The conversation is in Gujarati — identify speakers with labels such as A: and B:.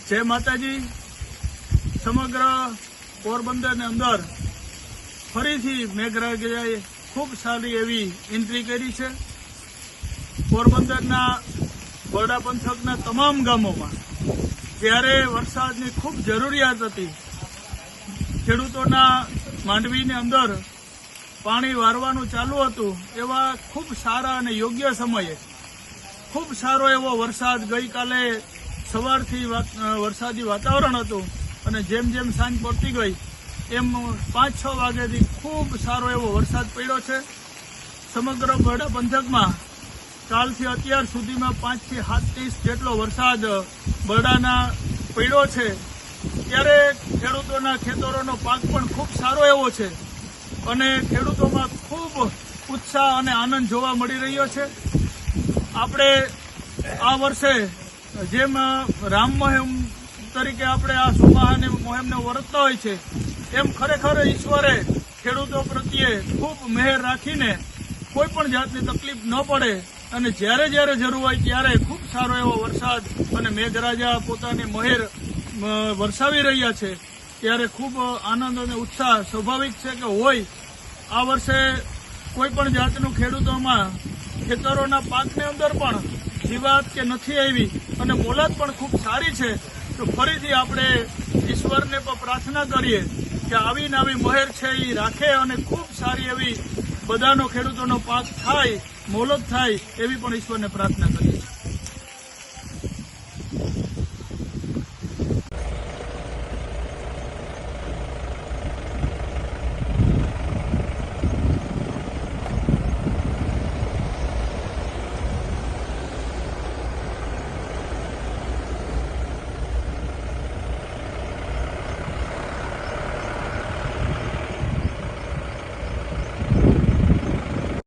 A: જય માતાજી। સમગ્ર પોરબંદરની અંદર ફરીથી મેઘરાજાએ ખૂબ સારી એવી એન્ટ્રી કરી છે। પોરબંદરના બરડા પંથકના તમામ ગામોમાં જ્યારે વરસાદની ખૂબ જરૂરિયાત હતી, ખેડૂતોના માંડવીની અંદર પાણી વારવાનું ચાલુ હતું, એવા ખૂબ સારા અને યોગ્ય સમયે ખૂબ સારો એવો વરસાદ ગઈકાલે સવારથી વરસાદી વાતાવરણ હતું અને જેમ જેમ સાંજ પડતી ગઈ એમ 5-6 વાગ્યાથી ખૂબ સારો એવો વરસાદ પડ્યો છે। સમગ્ર બરડા પંથકમાં કાલથી અત્યાર સુધીમાં 5 થી 7 ઇંચ જેટલો વરસાદ બરડાના પડ્યો છે। ત્યારે ખેડૂતોના ખેતરોનો પાક પણ ખૂબ સારો એવો છે અને ખેડૂતોમાં ખૂબ ઉત્સાહ અને આનંદ જોવા મળી રહ્યો છે। આપણે આ વર્ષે જેમ રામ મોહેમ તરીકે આપણે આ સુમાહાની મોહેમને વર્તતા હોય છે, એમ ખરેખર ઈશ્વરે ખેડૂતો પ્રત્યે ખૂબ મહેર રાખીને કોઈ પણ જાતની તકલીફ ન પડે અને જ્યારે જ્યારે જરૂર હોય ત્યારે ખૂબ સારો એવો વરસાદ અને મેઘરાજા પોતાની મહેર વરસાવી રહ્યા છે, ત્યારે ખૂબ આનંદ અને ઉત્સાહ સ્વાભાવિક છે કે હોય। આ વર્ષે કોઈ પણ જાતનું ખેડૂતોમાં ખેતરોના પાકની અંદર પણ જીવાત કે નથી આવી અને મોલાદ પણ ખૂબ સારી છે। તો ફરીથી આપણે ઈશ્વરને પણ પ્રાર્થના કરીએ કે આવી ને આવી મહેર છે એ રાખે અને ખૂબ સારી એવી બધાનો ખેડૂતોનો પાક થાય, મોલદ થાય, એવી પણ ઈશ્વરને પ્રાર્થના કરીએ છીએ।